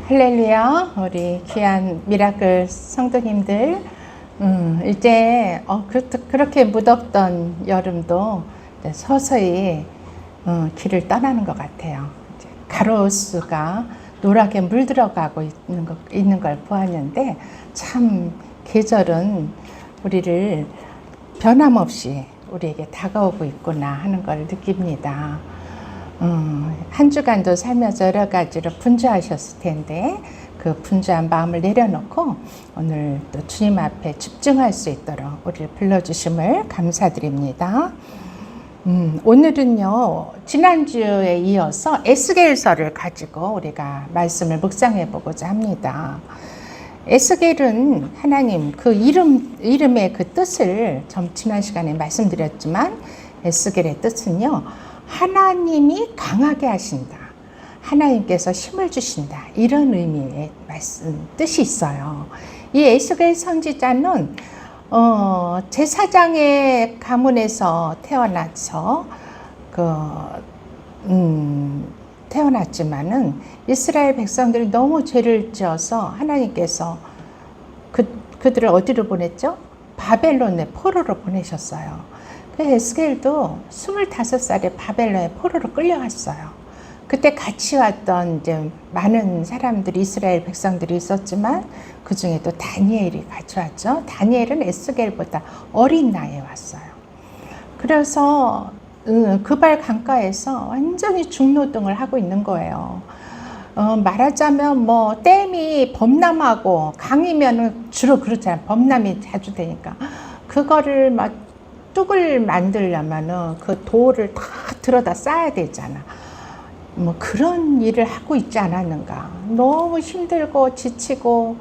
할렐루야, 우리 귀한 미라클 성도님들. 이제 그렇게 무덥던 여름도 서서히 길을 떠나는 것 같아요. 이제 가로수가 노랗게 물들어가고 있는 걸 보았는데, 참 계절은 우리를 변함없이 우리에게 다가오고 있구나 하는 걸 느낍니다. 한 주간도 살면서 여러 가지로 분주하셨을 텐데, 그 분주한 마음을 내려놓고 오늘 또 주님 앞에 집중할 수 있도록 우리를 불러주심을 감사드립니다. 오늘은요, 지난주에 이어서 에스겔서를 가지고 우리가 말씀을 묵상해 보고자 합니다. 에스겔은 하나님 그 이름의 그 뜻을 지난 시간에 말씀드렸지만, 에스겔의 뜻은요, 하나님이 강하게 하신다, 하나님께서 힘을 주신다, 이런 의미의 뜻이 있어요. 이 에스겔 선지자는 제사장의 가문에서 태어났지만은 이스라엘 백성들이 너무 죄를 지어서 하나님께서 그들을 어디로 보냈죠? 바벨론의 포로로 보내셨어요. 에스겔도 25살에 바벨론의 포로로 끌려갔어요. 그때 같이 왔던 이제 많은 사람들이, 이스라엘 백성들이 있었지만 그 중에 또 다니엘이 같이 왔죠. 다니엘은 에스겔보다 어린 나이에 왔어요. 그래서 그발 강가에서 완전히 중노동을 하고 있는 거예요. 말하자면 댐이 범람하고 강이면은 주로 그렇잖아요. 범람이 자주 되니까 그거를 막 뚝을 만들려면은 그 돌을 다 들어다 쌓아야 되잖아. 그런 일을 하고 있지 않았는가. 너무 힘들고 지치고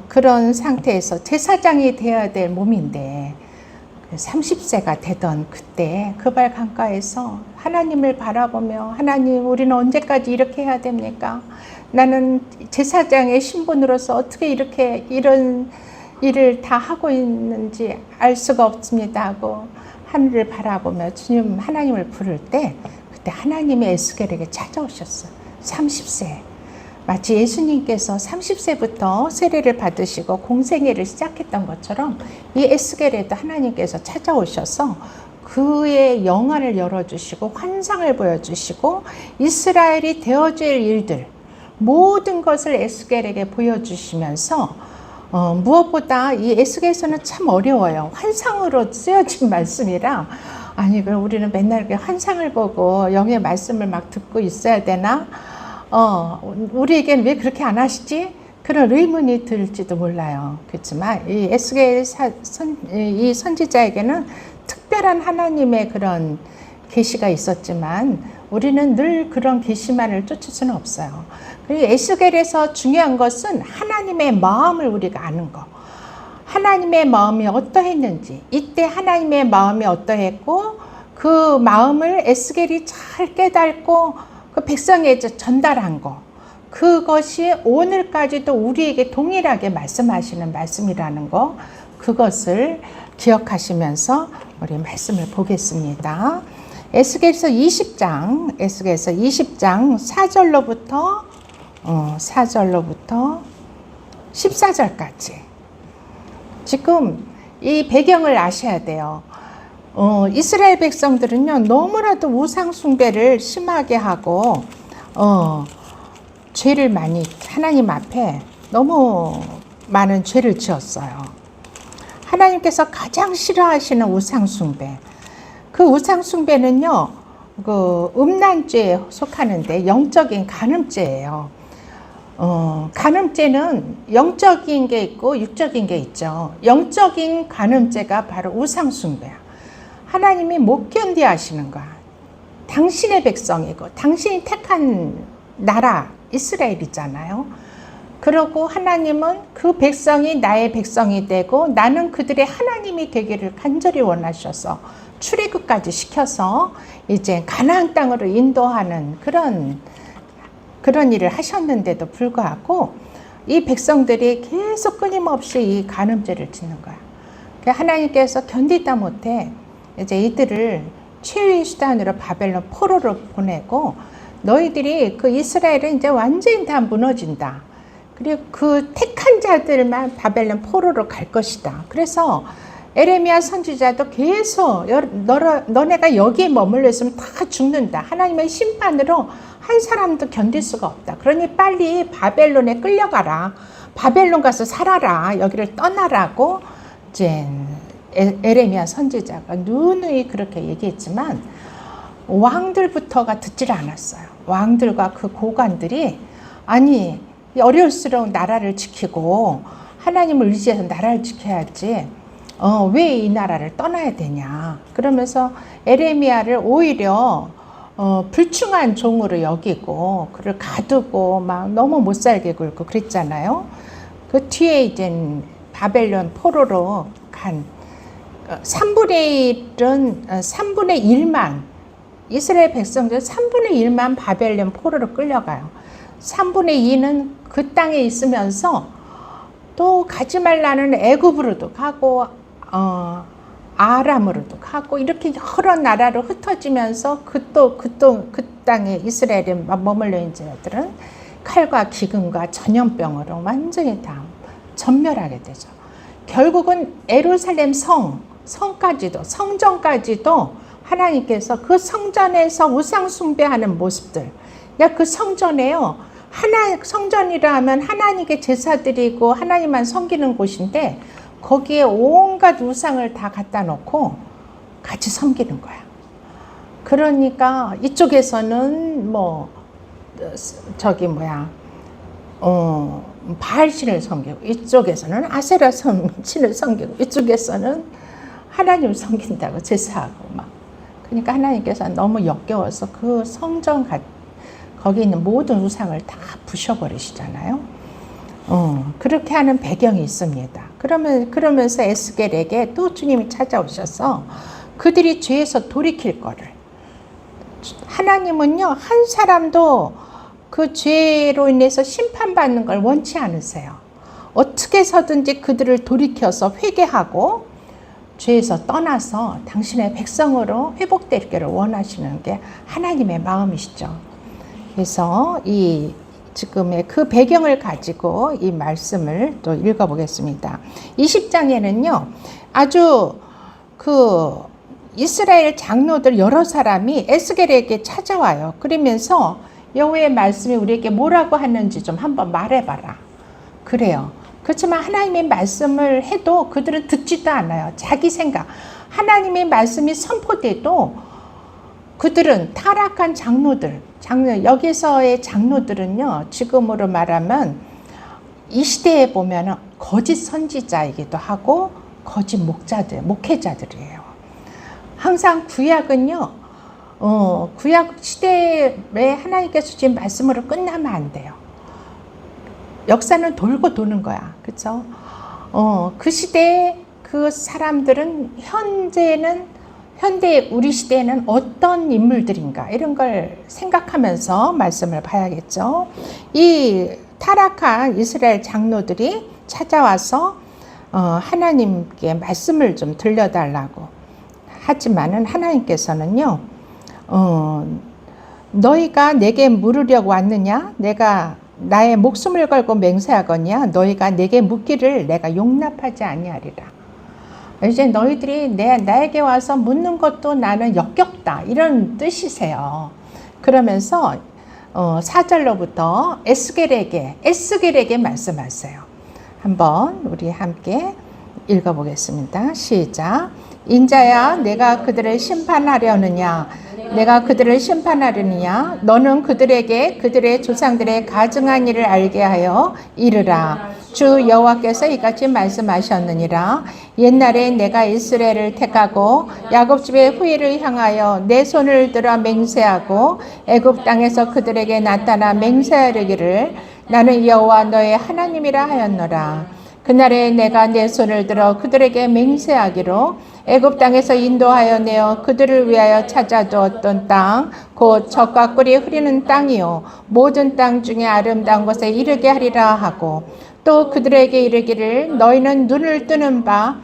그런 상태에서 제사장이 되어야 될 몸인데 30세가 되던 그때 그발 강가에서 하나님을 바라보며, 하나님, 우리는 언제까지 이렇게 해야 됩니까? 나는 제사장의 신분으로서 어떻게 이런 일을 다 하고 있는지 알 수가 없습니다 하고 하늘을 바라보며 주님, 하나님을 부를 때, 그때 하나님의 에스겔에게 찾아오셨어요. 30세. 마치 예수님께서 30세부터 세례를 받으시고 공생애를 시작했던 것처럼 이 에스겔에도 하나님께서 찾아오셔서 그의 영안을 열어주시고 환상을 보여주시고 이스라엘이 되어질 일들, 모든 것을 에스겔에게 보여주시면서 무엇보다 이 에스겔서는 참 어려워요. 환상으로 쓰여진 말씀이라, 아니 그럼 우리는 맨날 이렇게 환상을 보고 영의 말씀을 막 듣고 있어야 되나? 우리에게는 왜 그렇게 안 하시지? 그런 의문이 들지도 몰라요. 그렇지만 이 에스겔 이 선지자에게는 특별한 하나님의 그런 계시가 있었지만 우리는 늘 그런 계시만을 쫓을 수는 없어요. 그리고 에스겔에서 중요한 것은 하나님의 마음을 우리가 아는 거. 하나님의 마음이 어떠했는지, 이때 하나님의 마음이 어떠했고 그 마음을 에스겔이 잘 깨닫고 그 백성에게 전달한 거, 그것이 오늘까지도 우리에게 동일하게 말씀하시는 말씀이라는 거, 그것을 기억하시면서 우리 말씀을 보겠습니다. 에스겔서 20장 4절로부터 14절까지. 지금 이 배경을 아셔야 돼요. 이스라엘 백성들은요, 너무나도 우상 숭배를 심하게 하고 죄를 많이, 하나님 앞에 너무 많은 죄를 지었어요. 하나님께서 가장 싫어하시는 우상 숭배, 그 우상 숭배는요, 그 음란죄에 속하는데 영적인 간음죄예요. 간음죄는 영적인 게 있고 육적인 게 있죠. 영적인 간음죄가 바로 우상 숭배야. 하나님이 못 견뎌 하시는 거야. 당신의 백성이고 당신이 택한 나라 이스라엘이잖아요. 그러고 하나님은 그 백성이 나의 백성이 되고 나는 그들의 하나님이 되기를 간절히 원하셔서 출애굽까지 시켜서 이제 가나안 땅으로 인도하는 그런 일을 하셨는데도 불구하고 이 백성들이 계속 끊임없이 이 간음죄를 짓는 거야. 하나님께서 견디다 못해 이제 이들을 최후의 수단으로 바벨론 포로로 보내고 너희들이 그 이스라엘은 이제 완전히 다 무너진다. 그리고 그 택한 자들만 바벨론 포로로 갈 것이다. 그래서 에레미야 선지자도 계속 너네가 여기에 머물러 있으면 다 죽는다. 하나님의 심판으로 한 사람도 견딜 수가 없다. 그러니 빨리 바벨론에 끌려가라. 바벨론 가서 살아라. 여기를 떠나라고 이제 에레미야 선지자가 누누이 그렇게 얘기했지만 왕들부터가 듣질 않았어요. 왕들과 그 고관들이 아니 어려울수록 나라를 지키고 하나님을 의지해서 나라를 지켜야지 왜 이 나라를 떠나야 되냐. 그러면서 에레미야를 오히려 불충한 종으로 여기고 그를 가두고 막 너무 못살게 굴고 그랬잖아요. 그 뒤에 이제 바벨론 포로로 간 3분의 1만 이스라엘 백성들 3분의 1만 바벨론 포로로 끌려가요. 3분의 2는 그 땅에 있으면서 또 가지 말라는 애굽으로도 가고 아람으로도 가고 이렇게 여러 나라로 흩어지면서 그 땅에 이스라엘에 머물러 있는 자들은 칼과 기근과 전염병으로 완전히 다 전멸하게 되죠. 결국은 예루살렘 성까지도 성전까지도 하나님께서 그 성전에서 우상 숭배하는 모습들, 그 성전에요. 성전이라 하면 하나님께 제사 드리고 하나님만 섬기는 곳인데 거기에 온갖 우상을 다 갖다 놓고 같이 섬기는 거야. 그러니까 이쪽에서는 바알신을 섬기고 이쪽에서는 아세라 신을 섬기고 이쪽에서는 하나님을 섬긴다고 제사하고 막. 그러니까 하나님께서 너무 역겨워서 그 성전 거기 있는 모든 우상을 다 부셔버리시잖아요. 그렇게 하는 배경이 있습니다. 그러면서 에스겔에게 또 주님이 찾아오셔서 그들이 죄에서 돌이킬 거를. 하나님은요, 한 사람도 그 죄로 인해서 심판받는 걸 원치 않으세요. 어떻게 해서든지 그들을 돌이켜서 회개하고 죄에서 떠나서 당신의 백성으로 회복되기를 원하시는 게 하나님의 마음이시죠. 그래서 지금의 그 배경을 가지고 이 말씀을 또 읽어보겠습니다. 20장에는요, 아주 이스라엘 장로들 여러 사람이 에스겔에게 찾아와요. 그러면서 여호와의 말씀이 우리에게 뭐라고 하는지 좀 한번 말해봐라. 그래요. 그렇지만 하나님의 말씀을 해도 그들은 듣지도 않아요. 자기 생각. 하나님의 말씀이 선포돼도 그들은 타락한 여기서의 장로들은요, 지금으로 말하면 이 시대에 보면 거짓 선지자이기도 하고 거짓 목회자들이에요. 항상 구약은요, 구약 시대에 하나님께서 주신 말씀으로 끝나면 안 돼요. 역사는 돌고 도는 거야. 그렇죠? 그 시대에 그 사람들은 현대 우리 시대에는 어떤 인물들인가 이런 걸 생각하면서 말씀을 봐야겠죠. 이 타락한 이스라엘 장로들이 찾아와서 하나님께 말씀을 좀 들려달라고 하지만은 하나님께서는요, 너희가 내게 물으려고 왔느냐? 내가 나의 목숨을 걸고 맹세하거냐? 너희가 내게 묻기를 내가 용납하지 아니하리라. 이제 너희들이 나에게 와서 묻는 것도 나는 역겹다 이런 뜻이세요. 그러면서 4절로부터 에스겔에게 말씀하세요. 한번 우리 함께 읽어보겠습니다. 시작. 인자야, 내가 그들을 심판하려느냐? 내가 그들을 심판하려느냐? 너는 그들에게 그들의 조상들의 가증한 일을 알게 하여 이르라. 주 여호와께서 이같이 말씀하셨느니라. 옛날에 내가 이스라엘을 택하고 야곱 집의 후예를 향하여 내 손을 들어 맹세하고 애굽 땅에서 그들에게 나타나 맹세하려기를 나는 여호와 너의 하나님이라 하였노라. 그날에 내가 내 손을 들어 그들에게 맹세하기로 애굽 땅에서 인도하여 내어 그들을 위하여 찾아두었던 땅, 곧 젖과 꿀이 흐르는 땅이요 모든 땅 중에 아름다운 곳에 이르게 하리라 하고, 또 그들에게 이르기를 너희는 눈을 뜨는 바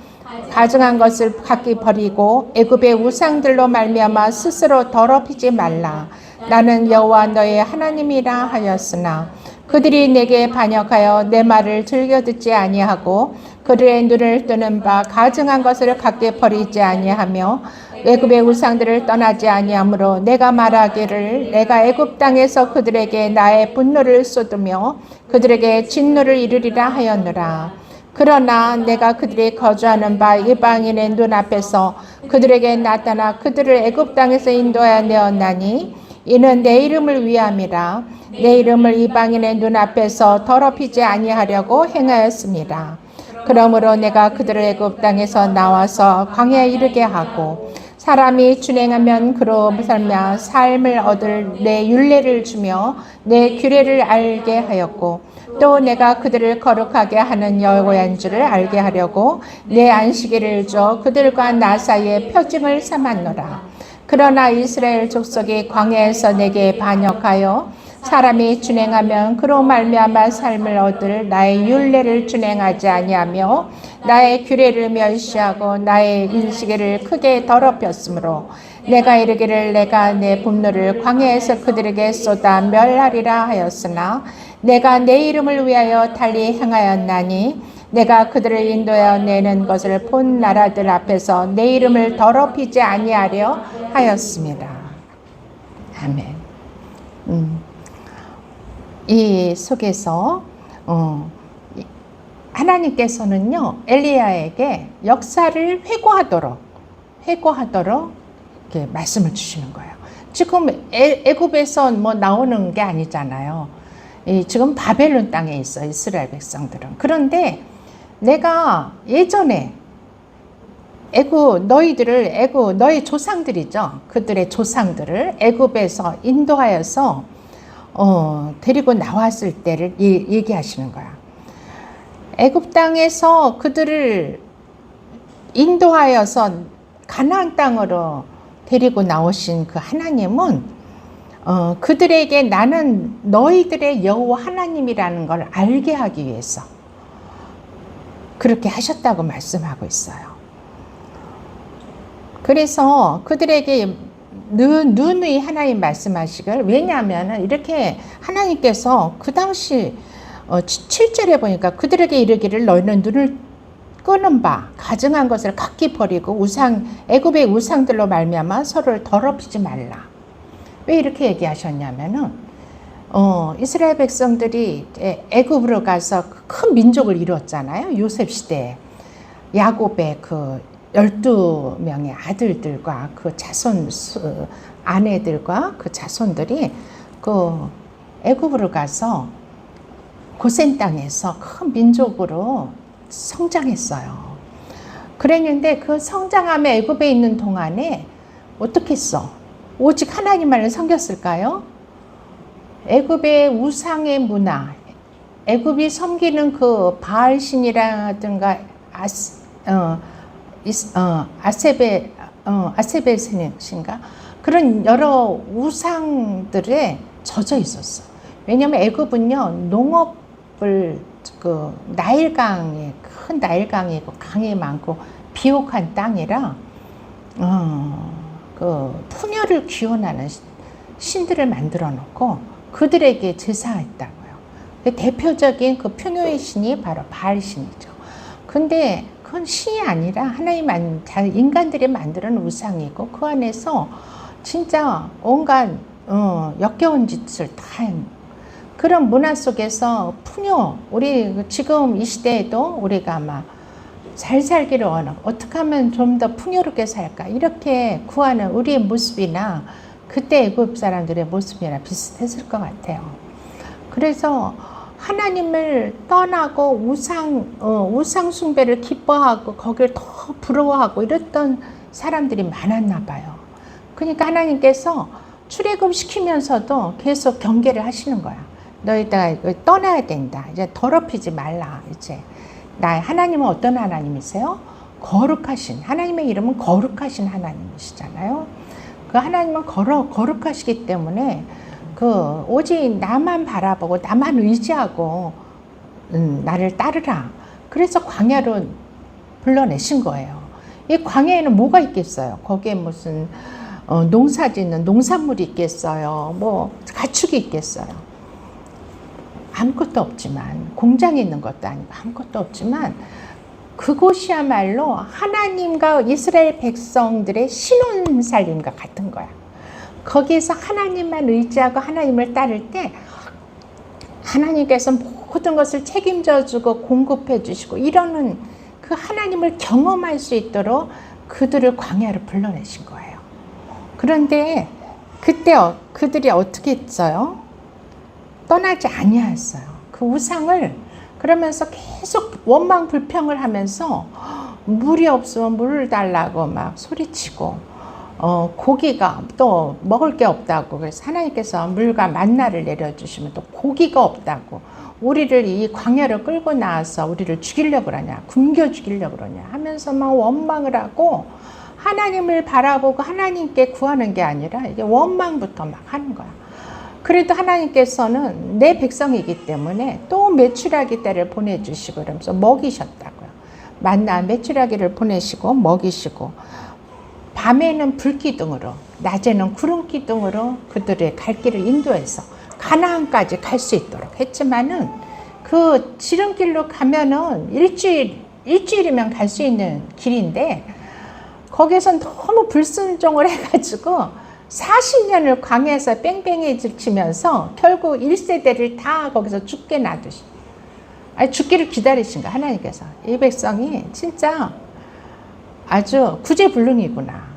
가증한 것을 각기 버리고 애굽의 우상들로 말미암아 스스로 더럽히지 말라. 나는 여호와 너의 하나님이라 하였으나 그들이 내게 반역하여 내 말을 즐겨 듣지 아니하고 그들의 눈을 뜨는 바 가증한 것을 갖게 버리지 아니하며 애굽의 우상들을 떠나지 아니하므로 내가 말하기를 내가 애굽 땅에서 그들에게 나의 분노를 쏟으며 그들에게 진노를 이르리라 하였노라. 그러나 내가 그들이 거주하는 바 이방인의 눈앞에서 그들에게 나타나 그들을 애굽 땅에서 인도하여 내었나니 이는 내 이름을 위함이라. 내 이름을 이방인의 눈앞에서 더럽히지 아니하려고 행하였습니다. 그러므로 내가 그들을 애굽 땅에서 나와서 광야에 이르게 하고 사람이 준행하면 그로 살며 삶을 얻을 내 율례를 주며 내 규례를 알게 하였고 또 내가 그들을 거룩하게 하는 여호와인 줄을 알게 하려고 내 안식일을 줘 그들과 나 사이에 표징을 삼았노라. 그러나 이스라엘 족속이 광야에서 내게 반역하여 사람이 준행하면 그로 말미암아 삶을 얻을 나의 율례를 준행하지 아니하며 나의 규례를 멸시하고 나의 인식을 크게 더럽혔으므로 내가 이르기를 내가 내 분노를 광야에서 그들에게 쏟아 멸하리라 하였으나 내가 내 이름을 위하여 달리 행하였나니 내가 그들을 인도하여 내는 것을 본 나라들 앞에서 내 이름을 더럽히지 아니하려 하였습니다. 아멘. 이 속에서 하나님께서는요 엘리야에게 역사를 회고하도록 이렇게 말씀을 주시는 거예요. 지금 애굽에서 뭐 나오는 게 아니잖아요. 지금 바벨론 땅에 있어 이스라엘 백성들은. 그런데 내가 예전에 너희 조상들이죠. 그들의 조상들을 애굽에서 인도하여서 데리고 나왔을 때를 얘기하시는 거야. 애굽 땅에서 그들을 인도하여서 가나안 땅으로 데리고 나오신 그 하나님은 그들에게 나는 너희들의 여호와 하나님이라는 걸 알게 하기 위해서 그렇게 하셨다고 말씀하고 있어요. 그래서 그들에게 누누이 하나님 말씀하시길, 왜냐하면 이렇게 하나님께서 그 당시 7절에 보니까 그들에게 이르기를 너희는 눈을 끄는 바 가증한 것을 각기 버리고 애굽의 우상들로 말미암아 서로를 더럽히지 말라. 왜 이렇게 얘기하셨냐면은 이스라엘 백성들이 애굽으로 가서 큰 민족을 이뤘잖아요. 요셉 시대에 야곱의 그 12명의 아들들과 그 아내들과 그 자손들이 그 애굽으로 가서 고센 땅에서 큰 민족으로 성장했어요. 그랬는데 그 성장함에 애굽에 있는 동안에 어떻게 했어? 오직 하나님만을 섬겼을까요? 애굽의 우상의 문화, 애굽이 섬기는 그 바알신이라든가 아세베신가 그런 여러 우상들에 젖어 있었어. 왜냐하면 애굽은요 농업을 그 나일강에 큰 나일강이고 강이 많고 비옥한 땅이라 그 푸녀를 기원하는 신들을 만들어 놓고 그들에게 제사했다고요. 대표적인 그 푸녀의 신이 바로 바알신이죠. 근데 그건 신이 아니라 인간들이 만드는 우상이고 그 안에서 진짜 온갖 역겨운 짓을 다 그런 문화 속에서 우리 지금 이 시대에도 우리가 아마 잘 살기를 원하고 어떻게 하면 좀 더 풍요롭게 살까 이렇게 구하는 우리의 모습이나 그때 애굽 사람들의 모습이나 비슷했을 것 같아요. 그래서 하나님을 떠나고 우상 숭배를 기뻐하고 거기를 더 부러워하고 이랬던 사람들이 많았나 봐요. 그러니까 하나님께서 출애굽 시키면서도 계속 경계를 하시는 거야. 너희들 떠나야 된다. 이제 더럽히지 말라. 이제 하나님은 어떤 하나님이세요? 거룩하신, 하나님의 이름은 거룩하신 하나님이시잖아요. 그 하나님은 거룩하시기 때문에 오직 나만 바라보고 나만 의지하고 나를 따르라. 그래서 광야로 불러내신 거예요. 이 광야에는 뭐가 있겠어요? 거기에 무슨 농사 짓는 농산물이 있겠어요? 뭐 가축이 있겠어요? 아무것도 없지만, 공장이 있는 것도 아니고 아무것도 없지만, 그곳이야말로 하나님과 이스라엘 백성들의 신혼살림과 같은 거야. 거기에서 하나님만 의지하고 하나님을 따를 때 하나님께서 모든 것을 책임져 주고 공급해 주시고 이러는 그 하나님을 경험할 수 있도록 그들을 광야로 불러내신 거예요. 그런데 그때 그들이 어떻게 했어요? 떠나지 아니하였어요. 그 우상을 그러면서 계속 원망 불평을 하면서 물이 없으면 물을 달라고 막 소리치고 고기가 또 먹을 게 없다고, 그래서 하나님께서 물과 만나를 내려주시면 또 고기가 없다고, 우리를 이 광야로 끌고 나와서 우리를 죽이려고 그러냐, 굶겨 죽이려고 그러냐 하면서 막 원망을 하고 하나님을 바라보고 하나님께 구하는 게 아니라 이게 원망부터 막 하는 거야. 그래도 하나님께서는 내 백성이기 때문에 또 메추라기 떼를 보내주시고 그러면서 먹이셨다고요. 만나 메추라기를 보내시고 먹이시고, 밤에는 불기둥으로 낮에는 구름기둥으로 그들의 갈 길을 인도해서 가나안까지 갈 수 있도록 했지만은, 그 지름길로 가면은 일주일이면 갈 수 있는 길인데 거기에선 너무 불순종을 해가지고 40년을 광야에서 뺑뺑이 치면서 결국 1세대를 다 거기서 죽게 놔두신, 죽기를 기다리신 거야, 하나님께서. 이 백성이 진짜 아주 구제불능이구나.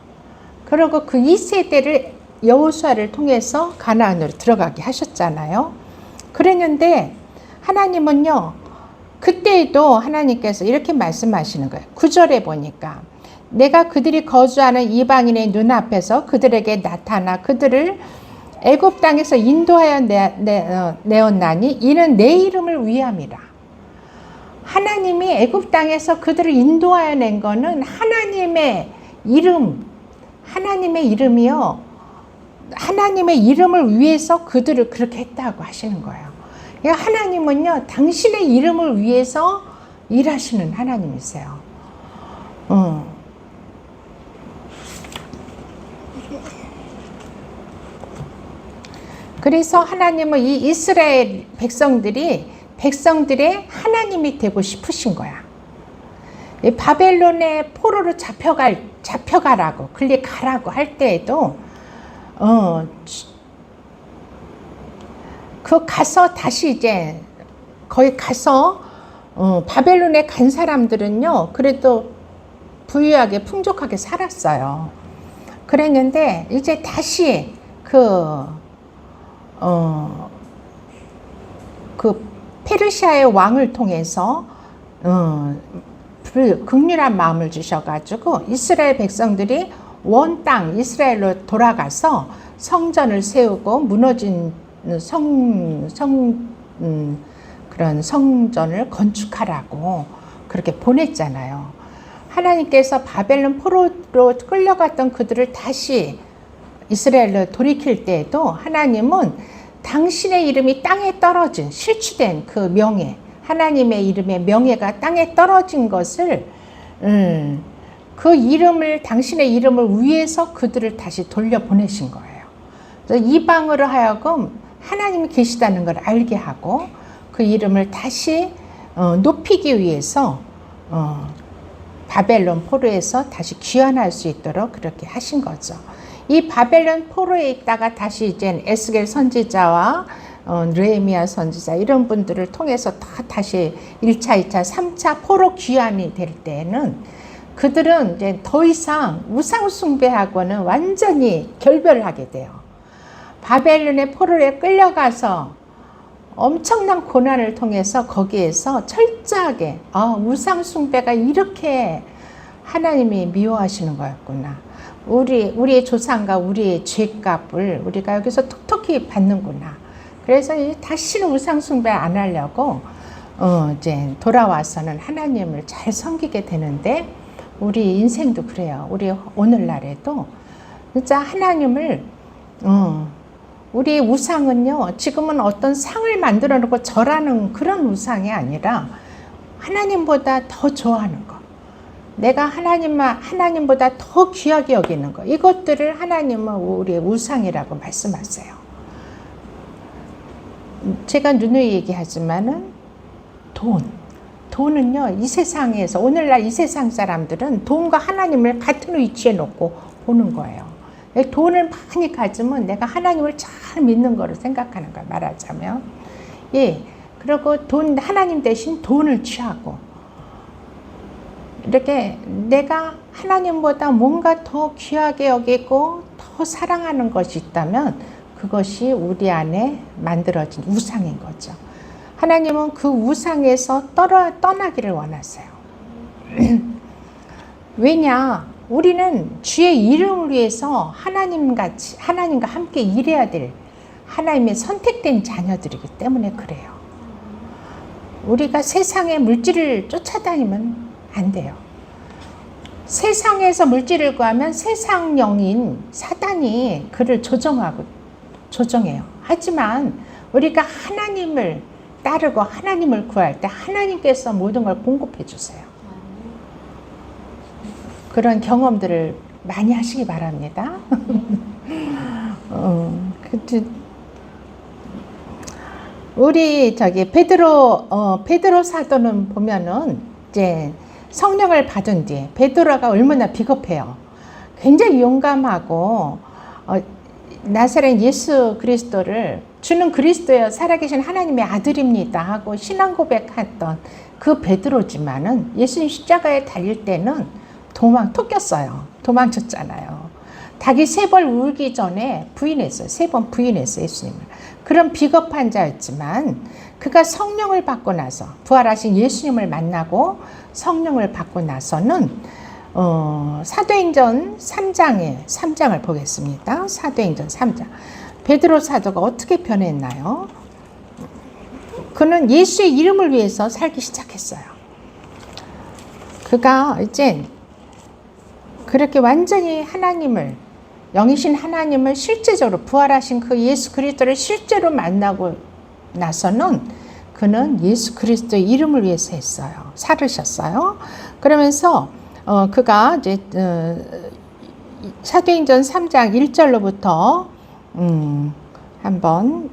그리고 그 2세대를 여호수아를 통해서 가나안으로 들어가게 하셨잖아요. 그랬는데 하나님은요, 그때에도 하나님께서 이렇게 말씀하시는 거예요. 9절에 보니까 내가 그들이 거주하는 이방인의 눈앞에서 그들에게 나타나 그들을 애굽 땅에서 인도하여 내었나니 이는 내 이름을 위함이라. 하나님이 애굽 땅에서 그들을 인도하여 낸 거는 하나님의 이름이요, 하나님의 이름을 위해서 그들을 그렇게 했다고 하시는 거예요. 그러니까 하나님은요, 당신의 이름을 위해서 일하시는 하나님이세요. 그래서 하나님은 이 이스라엘 백성들의 하나님이 되고 싶으신 거야. 바벨론의 포로로 잡혀가라고, 가라고 할 때에도 그 가서 다시 이제 거기 가서 바벨론에 간 사람들은요, 그래도 부유하게 풍족하게 살았어요. 그랬는데 이제 다시 그 페르시아의 왕을 통해서 극률한 마음을 주셔가지고 이스라엘 백성들이 원 땅 이스라엘로 돌아가서 성전을 세우고 무너진 그런 성전을 건축하라고 그렇게 보냈잖아요. 하나님께서 바벨론 포로로 끌려갔던 그들을 다시 이스라엘로 돌이킬 때에도 하나님은 당신의 이름이 땅에 떨어진, 실추된 그 명예, 하나님의 이름의 명예가 땅에 떨어진 것을 그 이름을, 당신의 이름을 위해서 그들을 다시 돌려보내신 거예요. 그래서 이방으로 하여금 하나님이 계시다는 걸 알게 하고 그 이름을 다시 높이기 위해서 바벨론 포로에서 다시 귀환할 수 있도록 그렇게 하신 거죠. 이 바벨론 포로에 있다가 다시 이제 에스겔 선지자와 느헤미야 선지자 이런 분들을 통해서 다시 1차, 2차, 3차 포로 귀환이 될 때에는 그들은 이제 더 이상 우상 숭배하고는 완전히 결별을 하게 돼요. 바벨론의 포로에 끌려가서 엄청난 고난을 통해서 거기에서 철저하게 우상 숭배가 이렇게 하나님이 미워하시는 거였구나. 우리의 조상과 우리의 죄값을 우리가 여기서 톡톡히 받는구나. 그래서 다시는 우상 숭배 안 하려고 이제 돌아와서는 하나님을 잘 섬기게 되는데, 우리 인생도 그래요. 우리 오늘날에도 진짜 하나님을 우리 우상은요, 지금은 어떤 상을 만들어 놓고 절하는 그런 우상이 아니라 하나님보다 더 좋아하는 거, 내가 하나님보다 더 귀하게 여기는 거, 이것들을 하나님은 우리의 우상이라고 말씀하세요. 제가 누누이 얘기하지만은 돈은요, 이 세상에서, 오늘날 이 세상 사람들은 돈과 하나님을 같은 위치에 놓고 보는 거예요. 돈을 많이 가지면 내가 하나님을 잘 믿는 거로 생각하는 거예요, 말하자면. 예, 그리고 하나님 대신 돈을 취하고, 이렇게 내가 하나님보다 뭔가 더 귀하게 여기고 더 사랑하는 것이 있다면 그것이 우리 안에 만들어진 우상인 거죠. 하나님은 그 우상에서 떠나기를 원하세요. 왜냐? 우리는 주의 이름을 위해서 하나님과 함께 일해야 될 하나님의 선택된 자녀들이기 때문에 그래요. 우리가 세상의 물질을 쫓아다니면 안 돼요. 세상에서 물질을 구하면 세상 영인 사단이 그를 조정해요. 하지만 우리가 하나님을 따르고 하나님을 구할 때 하나님께서 모든 걸 공급해 주세요. 그런 경험들을 많이 하시기 바랍니다. 우리 베드로 사도는 보면은 이제 성령을 받은 뒤에 베드로가 얼마나 비겁해요. 굉장히 용감하고 나사렛 예수 그리스도를 주는 그리스도여 살아계신 하나님의 아들입니다 하고 신앙 고백했던 그 베드로지만은 예수님 십자가에 달릴 때는 토꼈어요. 도망쳤잖아요. 닭이 3번 울기 전에 부인했어요. 3번 부인했어요, 예수님을. 그런 비겁한 자였지만 그가 성령을 받고 나서 부활하신 예수님을 만나고 성령을 받고 나서는 사도행전 3장을 보겠습니다. 사도행전 3장. 베드로 사도가 어떻게 변했나요? 그는 예수의 이름을 위해서 살기 시작했어요. 그가 이제 그렇게 완전히 영이신 하나님을 실제적으로 부활하신 그 예수 그리스도를 실제로 만나고 나서는 그는 예수 그리스도의 이름을 위해서 살으셨어요. 그러면서 그가 이제 사도행전 3장 1절로부터 한번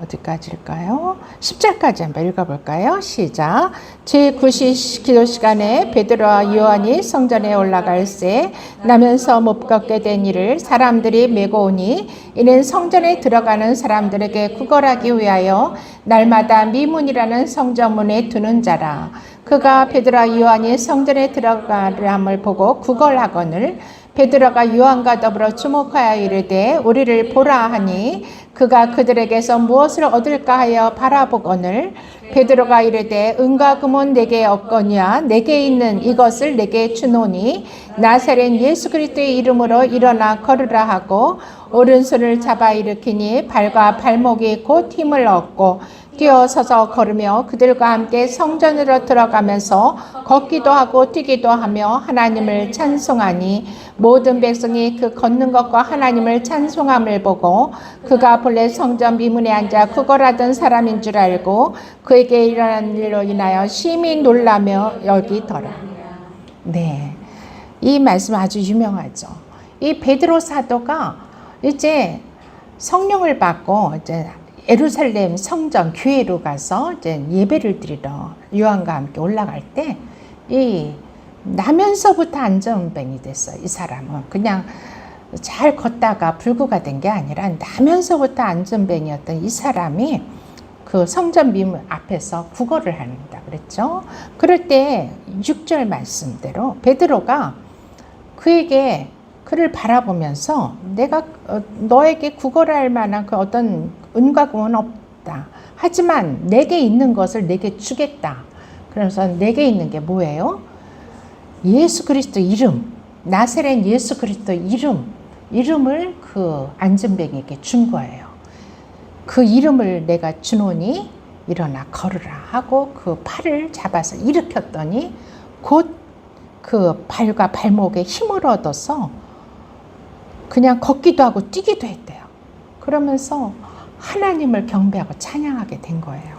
어디까지일까요? 10절까지 한번 읽어볼까요? 시작. 제9시 기도 시간에 베드로와 요한이 성전에 올라갈새 나면서 못 걷게 된 이를 사람들이 메고 오니 이는 성전에 들어가는 사람들에게 구걸하기 위하여 날마다 미문이라는 성전문에 두는 자라. 그가 베드로와 요한이 성전에 들어가함을 보고 구걸하거늘 베드로가 요한과 더불어 주목하여 이르되 우리를 보라 하니 그가 그들에게서 무엇을 얻을까 하여 바라보거늘 베드로가 이르되 은과 금은 내게 없거니와 내게 있는 이것을 내게 주노니 나사렛 예수 그리스도의 이름으로 일어나 걸으라 하고 오른손을 잡아 일으키니 발과 발목이 곧 힘을 얻고 뛰어서서 걸으며 그들과 함께 성전으로 들어가면서 걷기도 하고 뛰기도 하며 하나님을 찬송하니 모든 백성이 그 걷는 것과 하나님을 찬송함을 보고 그가 본래 성전 미문에 앉아 구걸하던 사람인 줄 알고 그에게 일어난 일로 인하여 심히 놀라며 여기더라. 네, 이 말씀 아주 유명하죠. 이 베드로 사도가 이제 성령을 받고 이제 예루살렘 성전 교회로 가서 이제 예배를 드리러 요한과 함께 올라갈 때 이 나면서부터 안전뱅이 됐어요. 이 사람은 그냥 잘 걷다가 불구가 된 게 아니라 나면서부터 안전뱅이였던 이 사람이 그 성전 미문 앞에서 구걸을 한다 그랬죠. 그럴 때 6절 말씀대로 베드로가 그를 바라보면서 내가 너에게 구걸할 만한 그 어떤 은과 금은 없다. 하지만 내게 있는 것을 내게 주겠다. 그래서 내게 있는 게 뭐예요? 예수 그리스도 이름, 나사렛 예수 그리스도 이름을 그 안전뱅이에게 준 거예요. 그 이름을 내가 주노니 일어나 걸으라 하고 그 팔을 잡아서 일으켰더니 곧 그 발과 발목에 힘을 얻어서 그냥 걷기도 하고 뛰기도 했대요. 그러면서 하나님을 경배하고 찬양하게 된 거예요.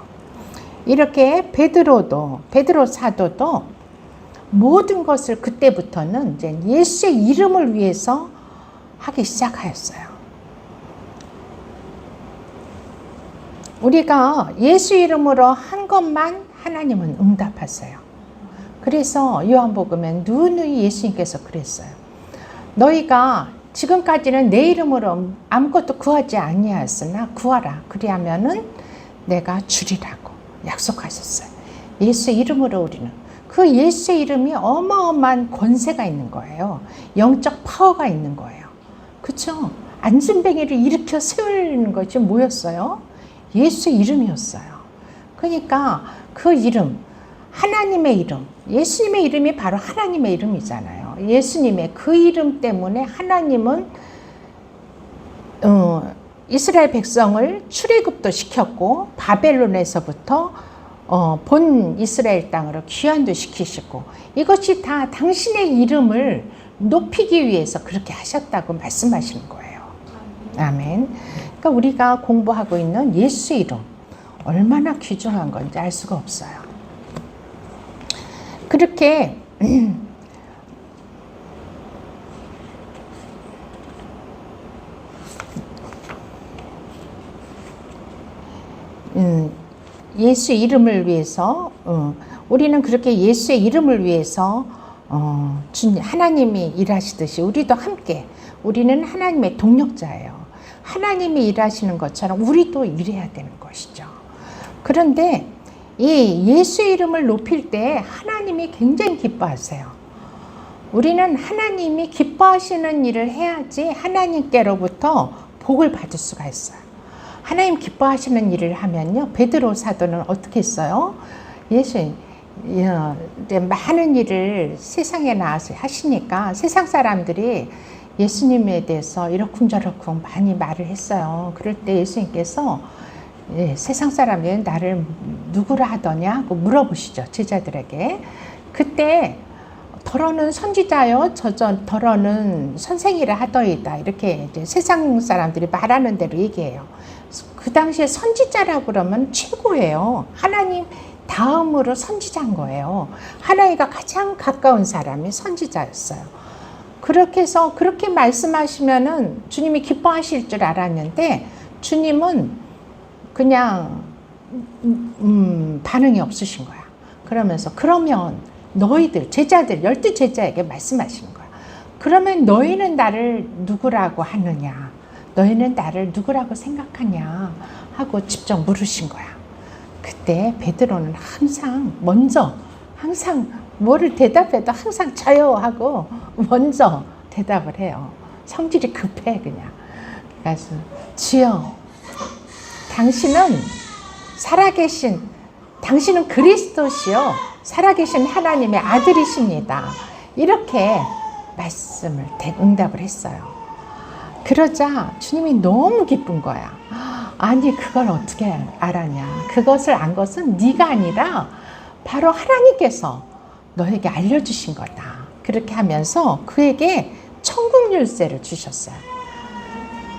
이렇게 베드로 사도도 모든 것을 그때부터는 이제 예수의 이름을 위해서 하기 시작하였어요. 우리가 예수 이름으로 한 것만 하나님은 응답하세요. 그래서 요한복음에 누누이 예수님께서 그랬어요. 너희가 지금까지는 내 이름으로 아무것도 구하지 아니하였으나 구하라. 그리하면은 내가 주리라고 약속하셨어요. 예수의 이름으로 우리는. 그 예수의 이름이 어마어마한 권세가 있는 거예요. 영적 파워가 있는 거예요. 그렇죠? 안진뱅이를 일으켜 세우는 것이 뭐였어요? 예수의 이름이었어요. 그러니까 그 이름, 하나님의 이름, 예수님의 이름이 바로 하나님의 이름이잖아요. 예수님의 그 이름 때문에 하나님은 이스라엘 백성을 출애굽도 시켰고 바벨론에서부터 본 이스라엘 땅으로 귀환도 시키시고 이것이 다 당신의 이름을 높이기 위해서 그렇게 하셨다고 말씀하시는 거예요. 아멘. 그러니까 우리가 공부하고 있는 예수의 이름 얼마나 귀중한 건지 알 수가 없어요. 그렇게 예수 이름을 위해서 우리는 그렇게 예수의 이름을 위해서 하나님이 일하시듯이 우리도 함께 우리는 하나님의 동력자예요. 하나님이 일하시는 것처럼 우리도 일해야 되는 것이죠. 그런데 이 예수의 이름을 높일 때 하나님이 굉장히 기뻐하세요. 우리는 하나님이 기뻐하시는 일을 해야지 하나님께로부터 복을 받을 수가 있어요. 하나님 기뻐하시는 일을 하면요. 베드로 사도는 어떻게 했어요? 예수님 많은 일을 세상에 나와서 하시니까 세상 사람들이 예수님에 대해서 이러쿵저러쿵 많이 말을 했어요. 그럴 때 예수님께서 세상 사람들은 나를 누구라 하더냐고 물어보시죠. 제자들에게. 그때 더러는 선지자요, 더러는 선생이라 하더이다. 이렇게 이제 세상 사람들이 말하는 대로 얘기해요. 그 당시에 선지자라고 그러면 최고예요. 하나님 다음으로 선지자인 거예요. 하나님과 가장 가까운 사람이 선지자였어요. 그렇게 해서 그렇게 말씀하시면은 주님이 기뻐하실 줄 알았는데 주님은 그냥 반응이 없으신 거야. 그러면서 그러면 너희들 제자들 12제자에게 말씀하시는 거야. 그러면 너희는 나를 누구라고 하느냐? 너희는 나를 누구라고 생각하냐? 하고 직접 물으신 거야. 그때 베드로는 항상 뭐를 대답해도 항상 저요 하고 먼저 대답을 해요. 성질이 급해 그냥. 그래서 주여 당신은 그리스도시요 살아계신 하나님의 아들이십니다. 이렇게 응답을 했어요. 그러자 주님이 너무 기쁜 거야. 아니 그걸 어떻게 알았냐. 그것을 안 것은 네가 아니라 바로 하나님께서 너에게 알려주신 거다. 그렇게 하면서 그에게 천국 열쇠를 주셨어요.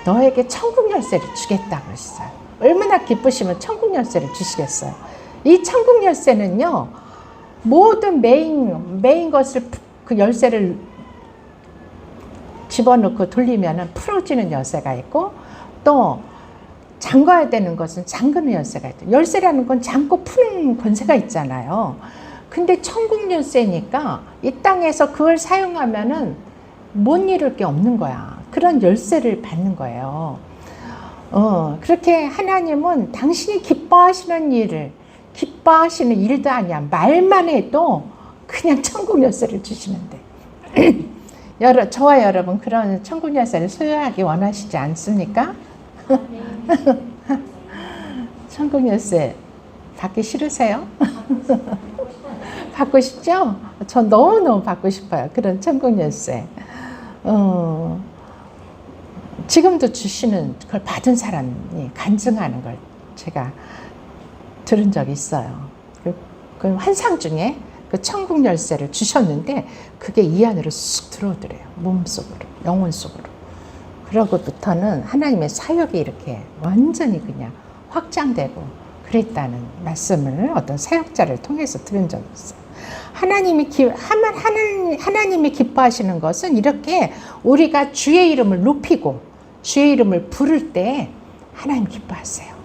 너에게 천국 열쇠를 주겠다고 그랬어요. 얼마나 기쁘시면 천국 열쇠를 주시겠어요. 이 천국 열쇠는요. 모든 메인 것을 그 열쇠를 집어넣고 돌리면 풀어지는 열쇠가 있고 또 잠가야 되는 것은 잠그는 열쇠가 있고 열쇠라는 건 잠고 푸는 권세가 있잖아요. 근데 천국 열쇠니까 이 땅에서 그걸 사용하면은 못 이룰 게 없는 거야. 그런 열쇠를 받는 거예요. 그렇게 하나님은 당신이 기뻐하시는 일도 아니야. 말만 해도 그냥 천국 열쇠를 주시는데. 저와 여러분 그런 천국 열쇠를 소유하기 원하시지 않습니까? 천국 열쇠 받기 싫으세요? 받고 싶죠? 전 너무너무 받고 싶어요. 그런 천국 열쇠. 지금도 주시는 그걸 받은 사람이 간증하는 걸 제가 들은 적이 있어요. 그 환상 중에 그 천국 열쇠를 주셨는데 그게 이 안으로 쑥 들어오더래요. 몸속으로, 영혼 속으로. 그러고부터는 하나님의 사역이 이렇게 완전히 그냥 확장되고 그랬다는 말씀을 어떤 사역자를 통해서 들은 적이 있어요. 하나님이 기뻐하시는 것은 이렇게 우리가 주의 이름을 높이고 주의 이름을 부를 때 하나님 기뻐하세요.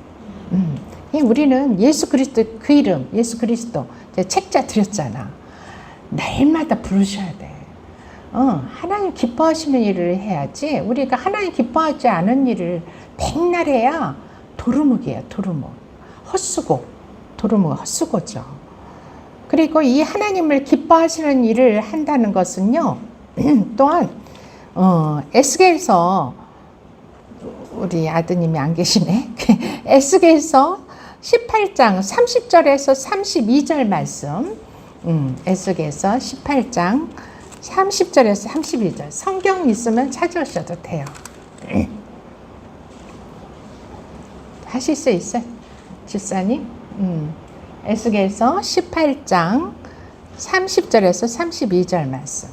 우리는 예수 그리스도 그 이름, 예수 그리스도 책자 드렸잖아. 날마다 부르셔야 돼. 하나님 기뻐하시는 일을 해야지 우리가 하나님 기뻐하지 않은 일을 맨날 해야 도루묵이에요. 도루묵. 헛수고. 도루묵 헛수고죠. 그리고 이 하나님을 기뻐하시는 일을 한다는 것은요. 또한 에스겔서 우리 아드님이 안 계시네. 에스겔서 18장 30절에서 32절 말씀. 에스겔서 18장 30절에서 32절. 성경 있으면 찾으셔도 돼요. 하실 수 있어요? 집사님? 에스겔서 18장 30절에서 32절 말씀.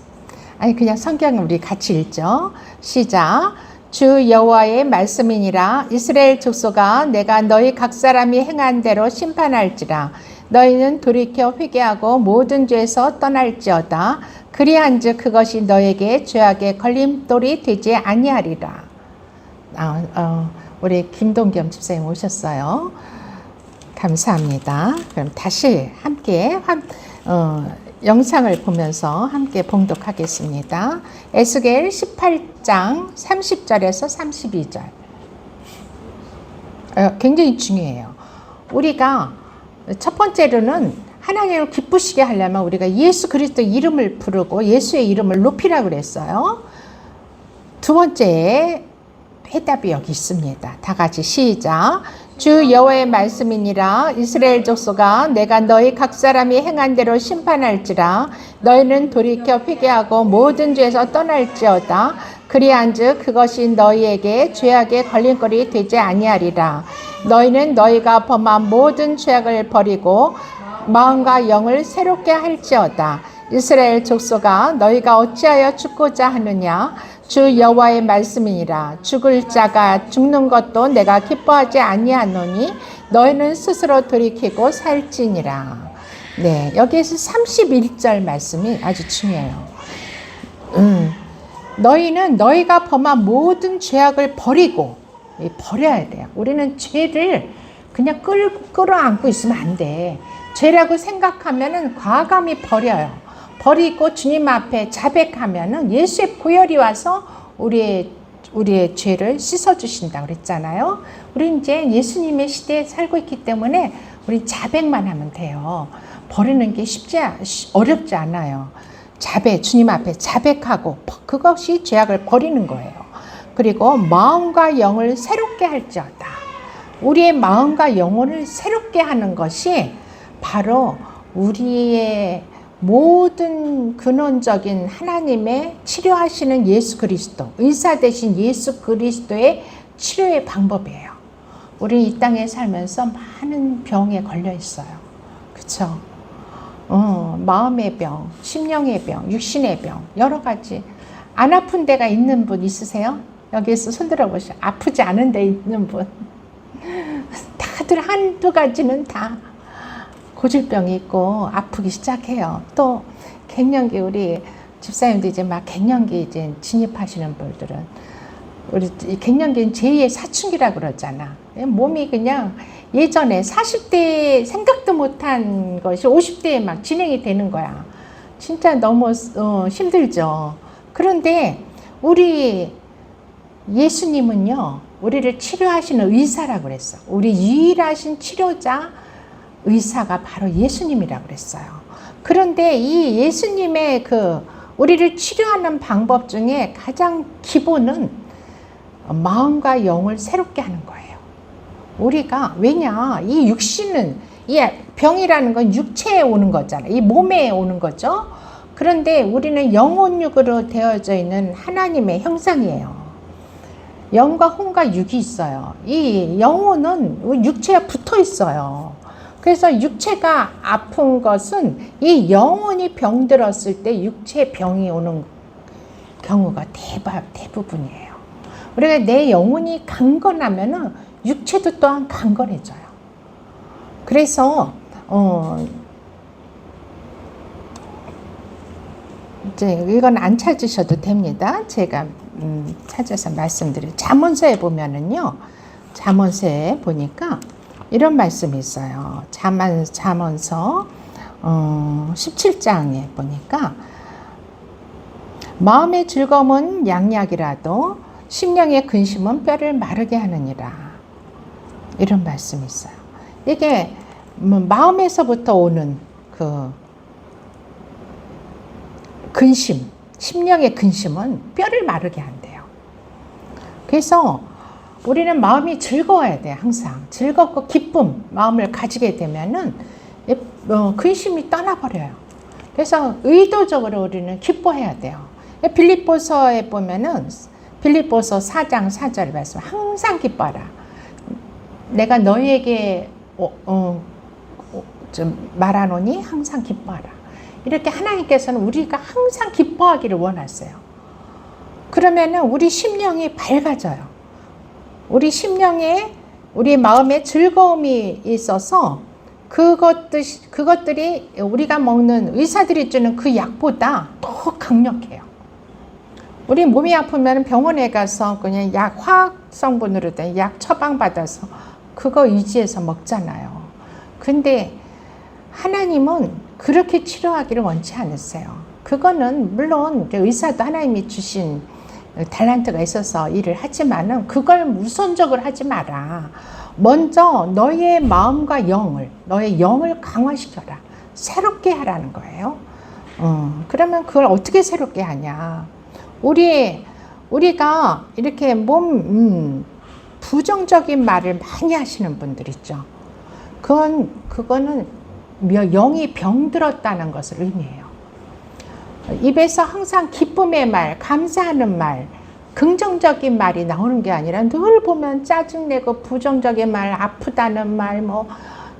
아니 그냥 성경을 우리 같이 읽죠. 시작. 주 여호와의 말씀이니라. 이스라엘 족속아, 내가 너희 각 사람이 행한 대로 심판할지라. 너희는 돌이켜 회개하고 모든 죄에서 떠날지어다. 그리한즉 그것이 너에게 죄악의 걸림돌이 되지 아니하리라. 우리 김동겸 집사님 오셨어요. 감사합니다. 그럼 다시 함께 영상을 보면서 함께 봉독하겠습니다. 에스겔 18장 30절에서 32절. 굉장히 중요해요. 우리가 첫 번째로는 하나님을 기쁘시게 하려면 우리가 예수 그리스도 이름을 부르고 예수의 이름을 높이라고 그랬어요. 두 번째 해답이 여기 있습니다. 다 같이 시작. 주 여호와의 말씀이니라. 이스라엘 족속아, 내가 너희 각 사람이 행한 대로 심판할지라. 너희는 돌이켜 회개하고 모든 죄에서 떠날지어다. 그리한즉 그것이 너희에게 죄악의 걸림돌이 되지 아니하리라. 너희는 너희가 범한 모든 죄악을 버리고 마음과 영을 새롭게 할지어다. 이스라엘 족속아, 너희가 어찌하여 죽고자 하느냐? 주 여호와의 말씀이니라. 죽을 자가 죽는 것도 내가 기뻐하지 아니하노니 너희는 스스로 돌이키고 살지니라. 네, 여기에서 31절 말씀이 아주 중요해요. 너희는 너희가 범한 모든 죄악을 버리고 버려야 돼요. 우리는 죄를 그냥 끌어안고 있으면 안 돼. 죄라고 생각하면은 과감히 버려요. 버리고 주님 앞에 자백하면은 예수의 보혈이 와서 우리의 죄를 씻어주신다고 그랬잖아요. 우리 이제 예수님의 시대에 살고 있기 때문에 우리 자백만 하면 돼요. 버리는 게 어렵지 않아요. 주님 앞에 자백하고 그것이 죄악을 버리는 거예요. 그리고 마음과 영을 새롭게 할지어다. 우리의 마음과 영혼을 새롭게 하는 것이 바로 우리의 모든 근원적인 하나님의 치료하시는 예수 그리스도, 의사 되신 예수 그리스도의 치료의 방법이에요. 우리 이 땅에 살면서 많은 병에 걸려 있어요. 그쵸? 마음의 병, 심령의 병, 육신의 병, 여러 가지. 안 아픈 데가 있는 분 있으세요? 여기에서 손 들어보시죠. 아프지 않은 데 있는 분. 다들 한두 가지는 다 고질병이 있고 아프기 시작해요. 또 갱년기, 우리 집사님도 이제 막 갱년기 이제 진입하시는 분들은 우리 갱년기는 제2의 사춘기라고 그러잖아. 몸이 그냥 예전에 40대에 생각도 못한 것이 50대에 막 진행이 되는 거야. 진짜 너무 힘들죠. 그런데 우리 예수님은요, 우리를 치료하시는 의사라고 그랬어. 우리 유일하신 치료자, 의사가 바로 예수님이라고 그랬어요. 그런데 이 예수님의 우리를 치료하는 방법 중에 가장 기본은 마음과 영을 새롭게 하는 거예요. 우리가, 왜냐, 이 육신은, 이 병이라는 건 육체에 오는 거잖아요. 이 몸에 오는 거죠. 그런데 우리는 영혼육으로 되어져 있는 하나님의 형상이에요. 영과 혼과 육이 있어요. 이 영혼은 육체에 붙어 있어요. 그래서 육체가 아픈 것은 이 영혼이 병들었을 때 육체에 병이 오는 경우가 대부분이에요. 우리가 내 영혼이 강건하면은 육체도 또한 강건해져요. 그래서 이제 이건 안 찾으셔도 됩니다. 제가 찾아서 말씀드려요. 잠언서에 보면은요, 잠언서에 보니까 이런 말씀이 있어요. 잠언서 17장에 보니까 마음의 즐거움은 양약이라도 심령의 근심은 뼈를 마르게 하느니라. 이런 말씀이 있어요. 이게 마음에서부터 오는 그 근심, 심령의 근심은 뼈를 마르게 한대요. 그래서 우리는 마음이 즐거워야 돼. 항상 즐겁고 기쁨 마음을 가지게 되면은 근심이 떠나버려요. 그래서 의도적으로 우리는 기뻐해야 돼요. 빌립보서에 보면은 빌립보서 4장 4절 말씀, 항상 기뻐하라. 내가 너희에게 좀 말하노니 항상 기뻐하라. 이렇게 하나님께서는 우리가 항상 기뻐하기를 원하세요. 그러면은 우리 심령이 밝아져요. 우리 심령에, 우리 마음에 즐거움이 있어서 그것들이 우리가 먹는, 의사들이 주는 그 약보다 더 강력해요. 우리 몸이 아프면 병원에 가서 그냥 약, 화학 성분으로 된 약 처방받아서 그거 의지해서 먹잖아요. 근데 하나님은 그렇게 치료하기를 원치 않으세요. 그거는 물론 의사도 하나님이 주신 탤런트가 있어서 일을 하지만은 그걸 우선적으로 하지 마라. 먼저 너의 마음과 영을, 너의 영을 강화시켜라. 새롭게 하라는 거예요. 그러면 그걸 어떻게 새롭게 하냐? 우리가 이렇게 부정적인 말을 많이 하시는 분들 있죠. 그거는 영이 병들었다는 것을 의미해요. 입에서 항상 기쁨의 말, 감사하는 말, 긍정적인 말이 나오는 게 아니라 늘 보면 짜증내고 부정적인 말, 아프다는 말,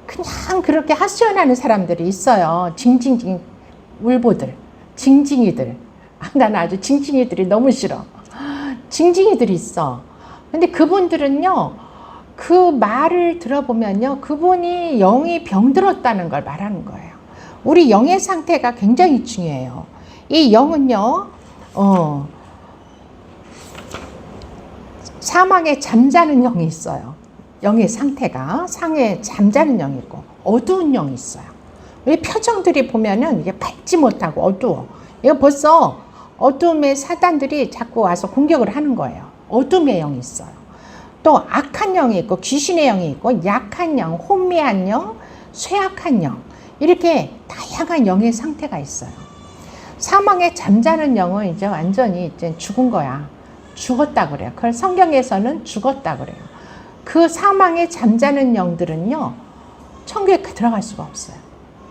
그냥 그렇게 하소연하는 사람들이 있어요. 징징징 울보들, 징징이들. 나는 아주 징징이들이 너무 싫어. 징징이들이 있어. 근데 그분들은요, 그 말을 들어보면요, 그분이 영이 병들었다는 걸 말하는 거예요. 우리 영의 상태가 굉장히 중요해요. 이 영은요, 사망에 잠자는 영이 있어요. 영의 상태가 상에 잠자는 영이 있고 어두운 영이 있어요. 우리 표정들이 보면은 이게 밝지 못하고 어두워. 이거 벌써 어둠의 사단들이 자꾸 와서 공격을 하는 거예요. 어둠의 영이 있어요. 또 악한 영이 있고 귀신의 영이 있고 약한 영, 혼미한 영, 쇠약한 영, 이렇게 다양한 영의 상태가 있어요. 사망에 잠자는 영은 이제 완전히 이제 죽은 거야. 죽었다 그래요. 그걸 성경에서는 죽었다 그래요. 그 사망에 잠자는 영들은요, 천국에 들어갈 수가 없어요.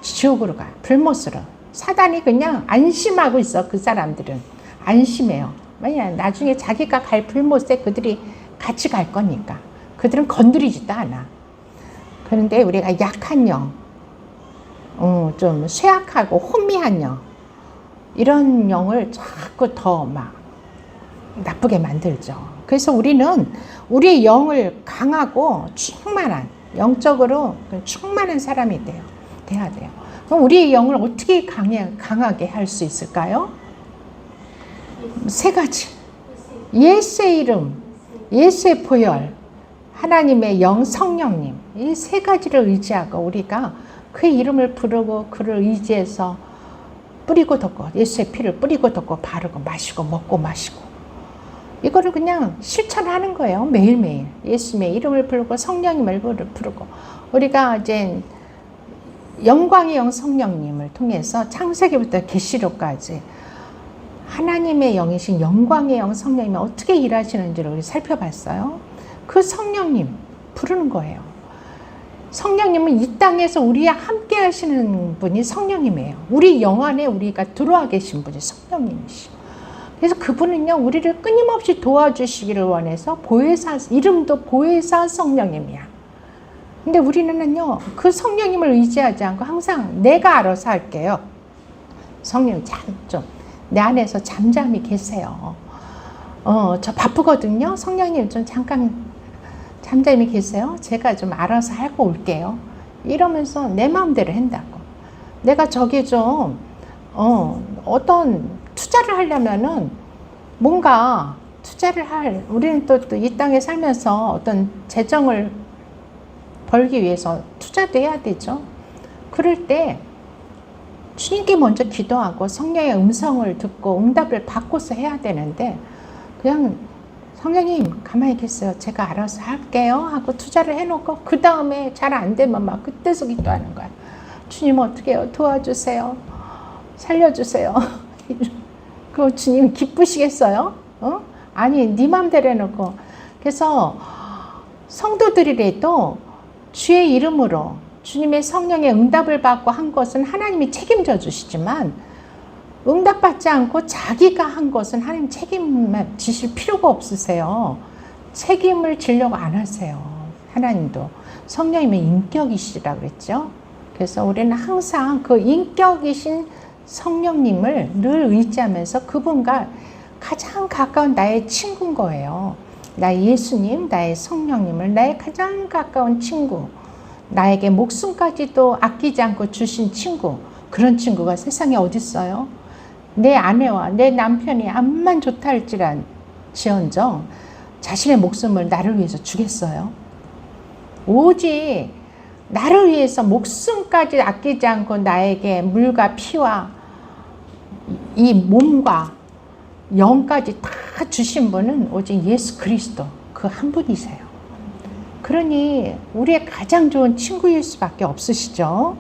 지옥으로 가요. 불못으로. 사단이 그냥 안심하고 있어. 그 사람들은 안심해요. 왜냐, 나중에 자기가 갈 불못에 그들이 같이 갈 거니까. 그들은 건드리지도 않아. 그런데 우리가 약한 영, 좀 쇠약하고 혼미한 영, 이런 영을 자꾸 더 막 나쁘게 만들죠. 그래서 우리는 우리의 영을 강하고 충만한, 영적으로 충만한 사람이 돼야 돼요. 그럼 우리의 영을 어떻게 강하게 할 수 있을까요? 세 가지. 예수의 이름, 예수의 보혈, 하나님의 영, 성령님, 이 세 가지를 의지하고 우리가 그의 이름을 부르고 그를 의지해서 뿌리고 덮고, 예수의 피를 뿌리고 덮고 바르고 마시고 먹고 마시고, 이거를 그냥 실천하는 거예요. 매일매일 예수님의 이름을 부르고 성령님을 부르고, 우리가 이제 영광의 영 성령님을 통해서 창세기부터 계시록까지 하나님의 영이신 영광의 영 성령님이 어떻게 일하시는지를 우리 살펴봤어요. 그 성령님 부르는 거예요. 성령님은 이 땅에서 우리와 함께 하시는 분이 성령님이에요. 우리 영 안에 우리가 들어와 계신 분이 성령님이시고, 그래서 그분은요, 우리를 끊임없이 도와주시기를 원해서 보혜사, 이름도 보혜사 성령님이야. 근데 우리는요, 그 성령님을 의지하지 않고 항상 내가 알아서 할게요. 성령님 좀 내 안에서 잠잠히 계세요. 저 바쁘거든요. 성령님 좀 잠깐 잠잠히 계세요. 제가 좀 알아서 하고 올게요. 이러면서 내 마음대로 한다고. 내가 저기 좀 어떤 투자를 하려면은 뭔가 우리는 또 이 땅에 살면서 어떤 재정을 벌기 위해서 투자도 해야 되죠. 그럴 때 주님께 먼저 기도하고 성령의 음성을 듣고 응답을 받고서 해야 되는데, 그냥 성령님 가만히 계세요, 제가 알아서 할게요 하고 투자를 해놓고 그 다음에 잘 안 되면 막 그때서 기도하는 거야. 주님 어떻게 해요? 도와주세요. 살려주세요. 그 주님 기쁘시겠어요? 아니 네 맘대로 해놓고. 그래서 성도들이라도 주의 이름으로 주님의 성령의 응답을 받고 한 것은 하나님이 책임져 주시지만, 응답받지 않고 자기가 한 것은 하나님 책임을 지실 필요가 없으세요. 책임을 지려고 안 하세요. 하나님도 성령님의 인격이시라 그랬죠. 그래서 우리는 항상 그 인격이신 성령님을 늘 의지하면서 그분과 가장 가까운 나의 친구인 거예요. 나의 예수님, 나의 성령님을 나의 가장 가까운 친구, 나에게 목숨까지도 아끼지 않고 주신 친구, 그런 친구가 세상에 어디 있어요? 내 아내와 내 남편이 암만 좋다 할지언정 자신의 목숨을 나를 위해서 주겠어요? 오직 나를 위해서 목숨까지 아끼지 않고 나에게 물과 피와 이 몸과 영까지 다 주신 분은 오직 예수 그리스도 그 한 분이세요. 그러니 우리의 가장 좋은 친구일 수밖에 없으시죠.